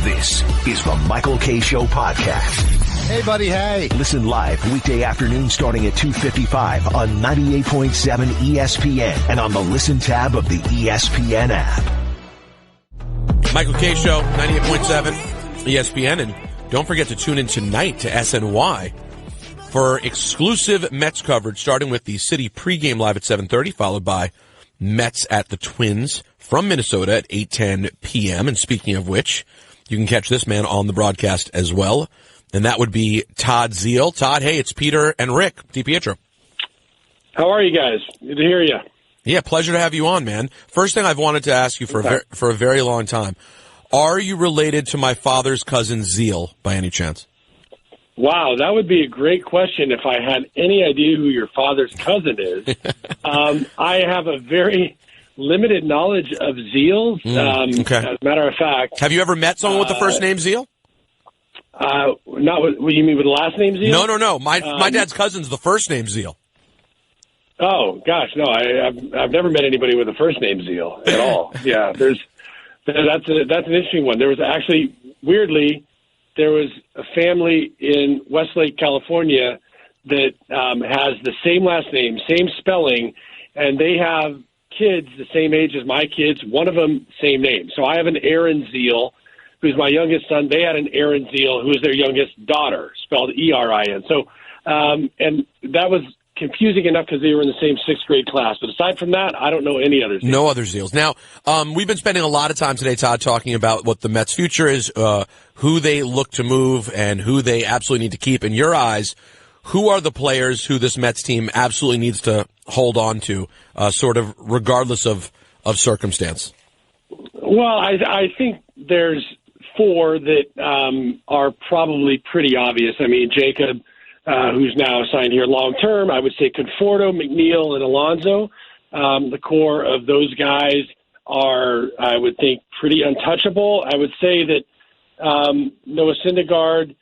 This is the Michael K. Show podcast. Hey, buddy, hey. Listen live weekday afternoon starting at 2:55 on 98.7 ESPN and on the Listen tab of the ESPN app. Michael K. Show, 98.7 ESPN. And don't forget to tune in tonight to SNY for exclusive Mets coverage, starting with the City pregame live at 7:30, followed by Mets at the Twins from Minnesota at 8:10 p.m. And speaking of which, you can catch this man on the broadcast as well. And that would be Todd Zeile. Todd, hey, it's Peter and Rick DiPietro. How are you guys? Good to hear you. Yeah, pleasure to have you on, man. First thing I've wanted to ask you for a very long time. Are you related to my father's cousin Zeile by any chance? Wow, that would be a great question if I had any idea who your father's cousin is. I have a very limited knowledge of Zeile's. Okay. As a matter of fact. Have you ever met someone with the first name Zeile? Not what you mean with the last name Zeile? No. My dad's cousin's the first name Zeile. Oh gosh, no, I've never met anybody with the first name Zeile at all. Yeah, that's an interesting one. There was actually, weirdly, there was a family in Westlake, California that has the same last name, same spelling, and they have kids the same age as my kids. One of them, same name. So I have an Aaron Zeile, who's my youngest son. They had an Aaron Zeile, who is their youngest daughter, spelled E-R-I-N. So, and that was confusing enough because they were in the same sixth grade class. But aside from that, I don't know any others. No other Zeiles. Now, we've been spending a lot of time today, Todd, talking about what the Mets' future is, who they look to move, and who they absolutely need to keep. In your eyes, who are the players who this Mets team absolutely needs to hold on to, sort of regardless of circumstance? Well, I think there's four that are probably pretty obvious. I mean, Jacob, who's now assigned here long-term. I would say Conforto, McNeil, and Alonso. The core of those guys are, I would think, pretty untouchable. I would say that Noah Syndergaard,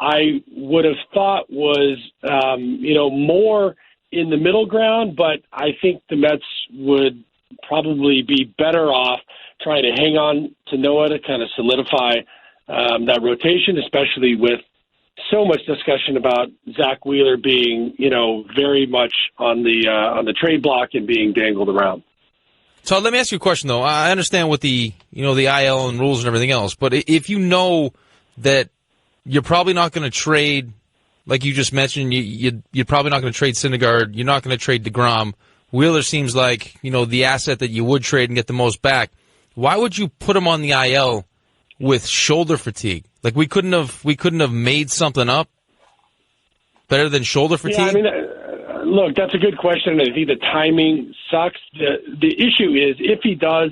I would have thought was, more in the middle ground, but I think the Mets would probably be better off trying to hang on to Noah to kind of solidify that rotation, especially with so much discussion about Zach Wheeler being, very much on the trade block and being dangled around. So let me ask you a question, though. I understand with the IL and rules and everything else, but if you know that you're probably not going to trade, like you just mentioned, you're probably not going to trade Syndergaard, you're not going to trade DeGrom. Wheeler seems like, the asset that you would trade and get the most back. Why would you put him on the IL with shoulder fatigue? Like we couldn't have made something up better than shoulder fatigue? Yeah, I mean, look, that's a good question. I think the timing sucks. The issue is if he does,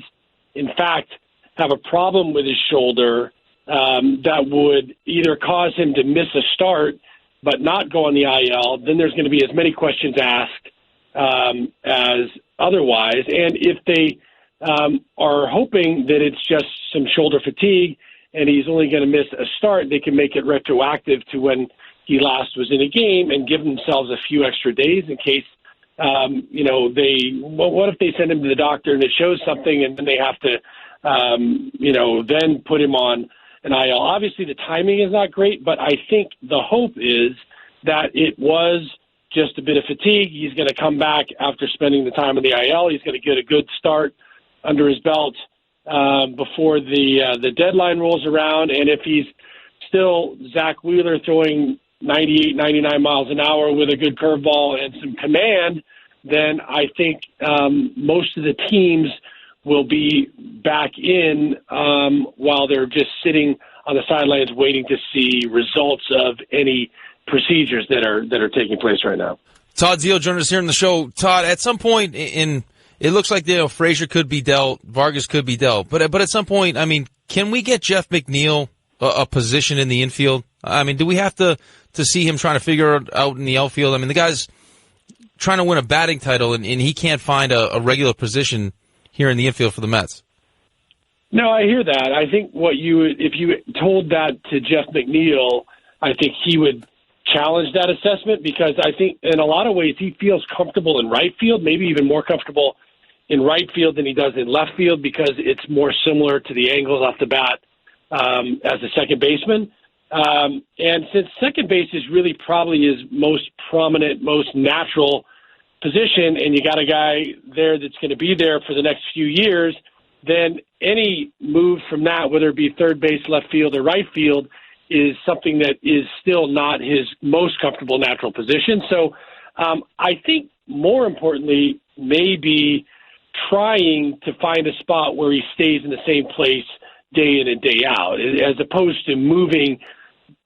in fact, have a problem with his shoulder that would either cause him to miss a start but not go on the IL, then there's going to be as many questions asked as otherwise. And if they are hoping that it's just some shoulder fatigue and he's only going to miss a start, they can make it retroactive to when he last was in a game and give themselves a few extra days in case, what if they send him to the doctor and it shows something and then they have to, then put him on an IL. Obviously, the timing is not great, but I think the hope is that it was just a bit of fatigue. He's going to come back after spending the time in the IL. He's going to get a good start under his belt before the deadline rolls around. And if he's still Zach Wheeler throwing 98, 99 miles an hour with a good curveball and some command, then I think most of the teams will be back in while they're just sitting on the sidelines waiting to see results of any procedures that are taking place right now. Todd Zeile joined us here on the show. Todd, at some point it looks like Frazier could be dealt, Vargas could be dealt, but at some point, I mean, can we get Jeff McNeil a position in the infield? I mean, do we have to see him trying to figure it out in the outfield? I mean, the guy's trying to win a batting title, and he can't find a regular position here in the infield for the Mets. No, I hear that. I think if you told that to Jeff McNeil, I think he would challenge that assessment because I think in a lot of ways he feels comfortable in right field, maybe even more comfortable in right field than he does in left field because it's more similar to the angles off the bat as a second baseman. And since second base is really probably his most prominent, most natural position, and you got a guy there that's going to be there for the next few years, then any move from that, whether it be third base, left field, or right field, is something that is still not his most comfortable natural position. So I think more importantly, maybe trying to find a spot where he stays in the same place day in and day out, as opposed to moving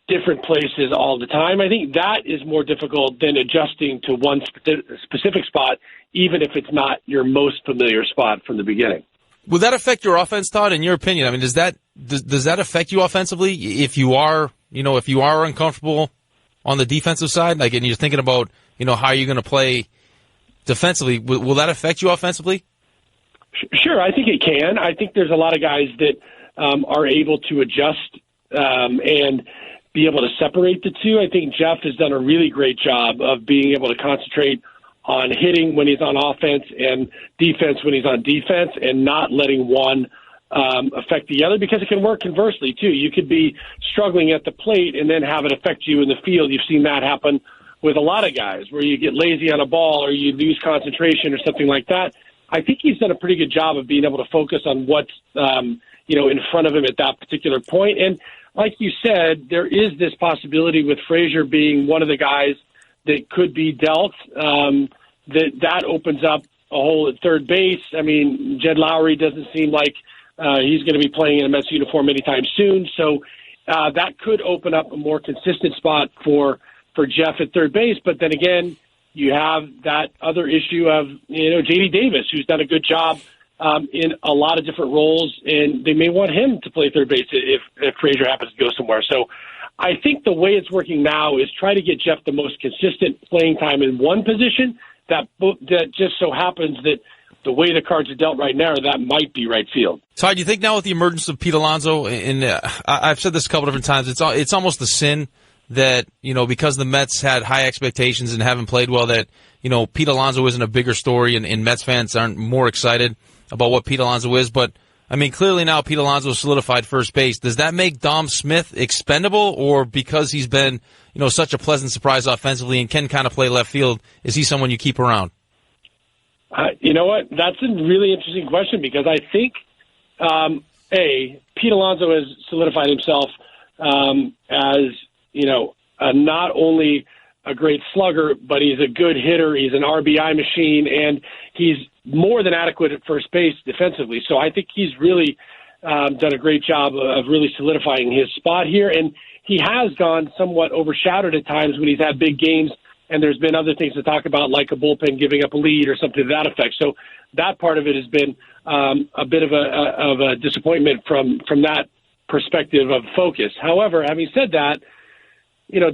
different places all the time. I think that is more difficult than adjusting to one specific spot, even if it's not your most familiar spot from the beginning. Would that affect your offense, Todd, in your opinion? I mean, does that affect you offensively if you are uncomfortable on the defensive side? Like, and you're thinking about, how you're going to play defensively, will that affect you offensively? Sure, I think it can. I think there's a lot of guys that are able to adjust and be able to separate the two. I think Jeff has done a really great job of being able to concentrate on hitting when he's on offense and defense when he's on defense, and not letting one affect the other, because it can work conversely too. You could be struggling at the plate and then have it affect you in the field. You've seen that happen with a lot of guys, where you get lazy on a ball or you lose concentration or something like that. I think he's done a pretty good job of being able to focus on what's in front of him at that particular point. And like you said, there is this possibility with Frazier being one of the guys that could be dealt, that opens up a hole at third base. I mean, Jed Lowry doesn't seem like he's going to be playing in a Mets uniform anytime soon. So that could open up a more consistent spot for Jeff at third base. But then again, you have that other issue of, J.D. Davis, who's done a good job in a lot of different roles, and they may want him to play third base if Frazier happens to go somewhere. So I think the way it's working now is try to get Jeff the most consistent playing time in one position. That just so happens that the way the cards are dealt right now, that might be right field. Todd, do you think now with the emergence of Pete Alonso, and I've said this a couple different times, it's almost a sin that, because the Mets had high expectations and haven't played well, that, Pete Alonso isn't a bigger story and Mets fans aren't more excited about what Pete Alonso is. But, I mean, clearly now Pete Alonso solidified first base. Does that make Dom Smith expendable, or because he's been, such a pleasant surprise offensively and can kind of play left field, is he someone you keep around? You know what? That's a really interesting question, because I think, Pete Alonso has solidified himself as, not only a great slugger, but he's a good hitter. He's an RBI machine, and he's more than adequate at first base defensively. So I think he's really done a great job of really solidifying his spot here. And he has gone somewhat overshadowed at times when he's had big games, and there's been other things to talk about, like a bullpen giving up a lead or something to that effect. So that part of it has been a bit of a disappointment from that perspective of focus. However, having said that,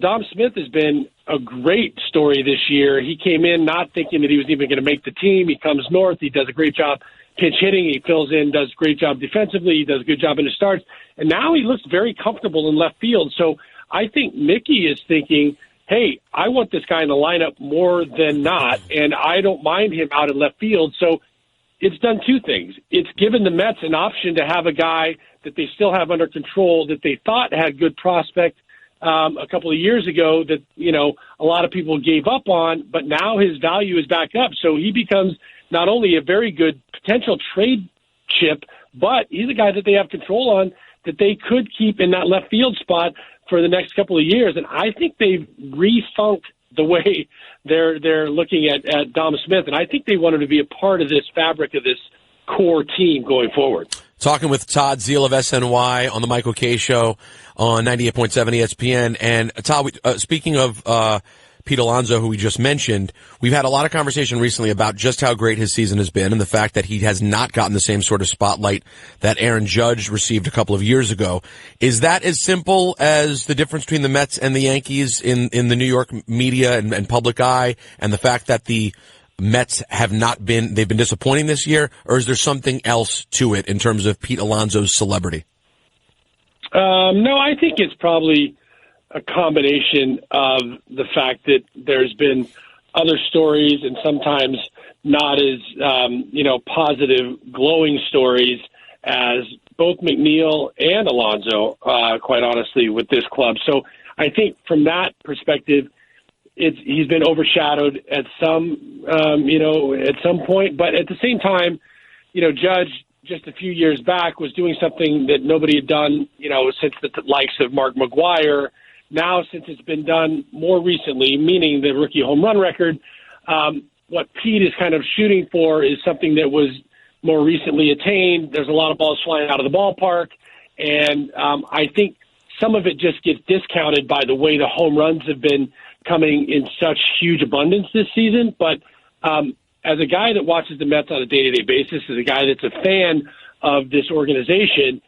Dom Smith has been a great story this year. He came in not thinking that he was even going to make the team. He comes north. He does a great job pinch hitting. He fills in, does a great job defensively. He does a good job in his starts. And now he looks very comfortable in left field. So I think Mickey is thinking, hey, I want this guy in the lineup more than not, and I don't mind him out in left field. So it's done two things. It's given the Mets an option to have a guy that they still have under control, that they thought had good prospect a couple of years ago, that, a lot of people gave up on, but now his value is back up. So he becomes not only a very good potential trade chip, but he's a guy that they have control on, that they could keep in that left field spot for the next couple of years. And I think they've refunked the way they're looking at Dom Smith, and I think they want him to be a part of this fabric of this core team going forward. Talking with Todd Zeile of SNY on the Michael K. Show on 98.7 ESPN. And Todd, speaking of Pete Alonso, who we just mentioned, we've had a lot of conversation recently about just how great his season has been and the fact that he has not gotten the same sort of spotlight that Aaron Judge received a couple of years ago. Is that as simple as the difference between the Mets and the Yankees in the New York media and public eye, and the fact that the Mets they've been disappointing this year, or is there something else to it in terms of Pete Alonso's celebrity? No, I think it's probably a combination of the fact that there's been other stories, and sometimes not as, positive, glowing stories as both McNeil and Alonso, quite honestly, with this club. So I think from that perspective, he's been overshadowed at some point. But at the same time, Judge just a few years back was doing something that nobody had done, since the likes of Mark McGwire. Now, since it's been done more recently, meaning the rookie home run record, what Pete is kind of shooting for is something that was more recently attained. There's a lot of balls flying out of the ballpark, and I think some of it just gets discounted by the way the home runs have been coming in such huge abundance this season. But as a guy that watches the Mets on a day-to-day basis, as a guy that's a fan of this organization,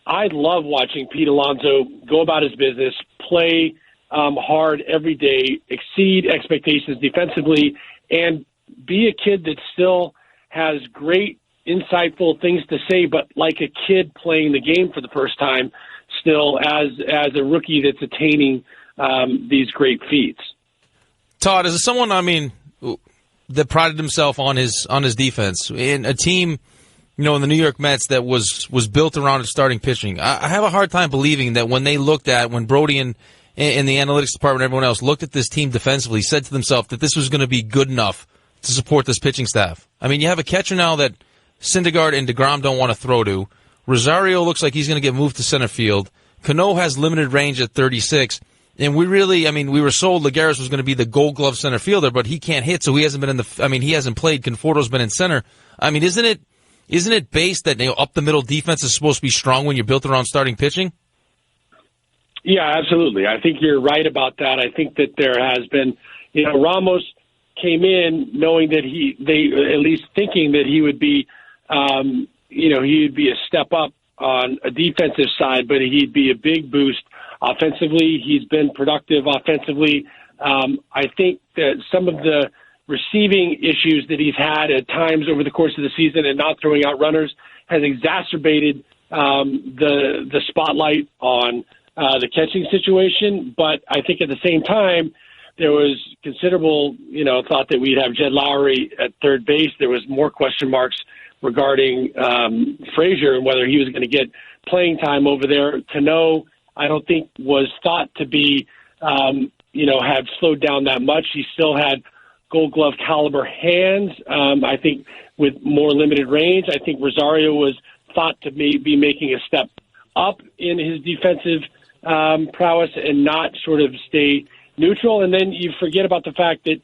I love watching Pete Alonso go about his business, play hard every day, exceed expectations defensively, and be a kid that still has great, insightful things to say, but like a kid playing the game for the first time, still as a rookie that's attaining these great feats. Todd, as someone, that prided himself on his defense in a team, in the New York Mets that was built around its starting pitching, I have a hard time believing that when Brody and the analytics department and everyone else looked at this team defensively, said to themselves that this was going to be good enough to support this pitching staff. You have a catcher now that Syndergaard and DeGrom don't want to throw to. Rosario looks like he's going to get moved to center field. Cano has limited range at 36. And we were sold Lagares was going to be the Gold Glove center fielder, but he can't hit, so he hasn't been he hasn't played. Conforto's been in center. Isn't it based that up the middle defense is supposed to be strong when you're built around starting pitching? Yeah, absolutely. I think you're right about that. I think that there has been, Ramos came in knowing that they at least thinking that he would be, he'd be a step up on a defensive side, but he'd be a big boost offensively. He's been productive offensively. I think that some of the receiving issues that he's had at times over the course of the season and not throwing out runners has exacerbated the spotlight on the catching situation. But I think at the same time, there was considerable, thought that we'd have Jed Lowry at third base. There was more question marks regarding Frazier and whether he was going to get playing time over there. Cano, I don't think was thought to be, have slowed down that much. He still had Gold Glove caliber hands. I think with more limited range. I think Rosario was thought to be making a step up in his defensive prowess and not sort of stay neutral. And then you forget about the fact that,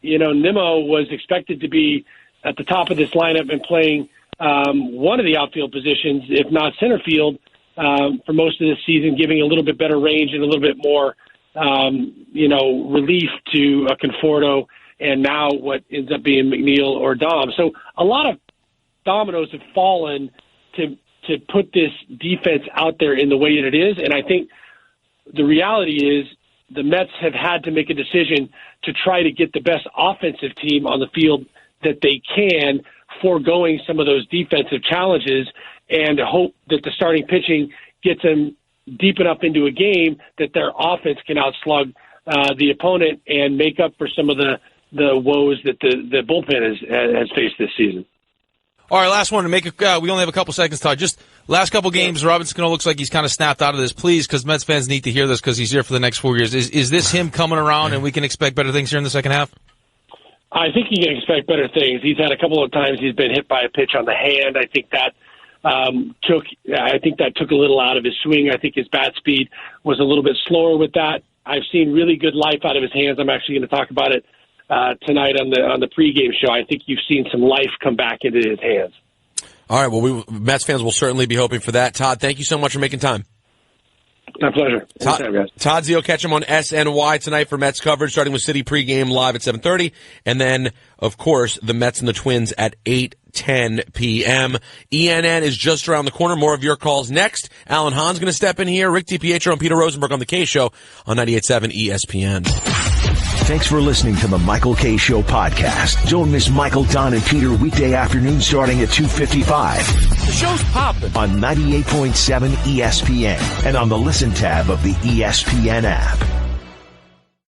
Nimmo was expected to be at the top of this lineup and playing one of the outfield positions, if not center field, for most of this season, giving a little bit better range and a little bit more, relief to Conforto, and now what ends up being McNeil or Dom. So a lot of dominoes have fallen to put this defense out there in the way that it is. And I think the reality is the Mets have had to make a decision to try to get the best offensive team on the field that they can, foregoing some of those defensive challenges, and hope that the starting pitching gets them deep enough into a game that their offense can outslug the opponent and make up for some of the woes that the bullpen has faced this season. All right, last one to make. We only have a couple seconds, Todd. Just last couple games, Robinson Cano looks like he's kind of snapped out of this. Please, because Mets fans need to hear this because he's here for the next 4 years. Is this him coming around and we can expect better things here in the second half? I think you can expect better things. He's had a couple of times he's been hit by a pitch on the hand. I think that took a little out of his swing. I think his bat speed was a little bit slower with that. I've seen really good life out of his hands. I'm actually going to talk about it tonight on the pregame show. I think you've seen some life come back into his hands. All right. Well, Mets fans will certainly be hoping for that. Todd, thank you so much for making time. My pleasure. Todd Zeile, catch him on SNY tonight for Mets coverage, starting with City pregame live at 7:30, and then, of course, the Mets and the Twins at 8:10 p.m. ENN is just around the corner. More of your calls next. Alan Hahn's going to step in here. Rick DiPietro and Peter Rosenberg on the K Show on 98.7 ESPN. Thanks for listening to the Michael K. Show podcast. Don't miss Michael, Don, and Peter weekday afternoon starting at 2:55. The show's popping on 98.7 ESPN and on the Listen tab of the ESPN app.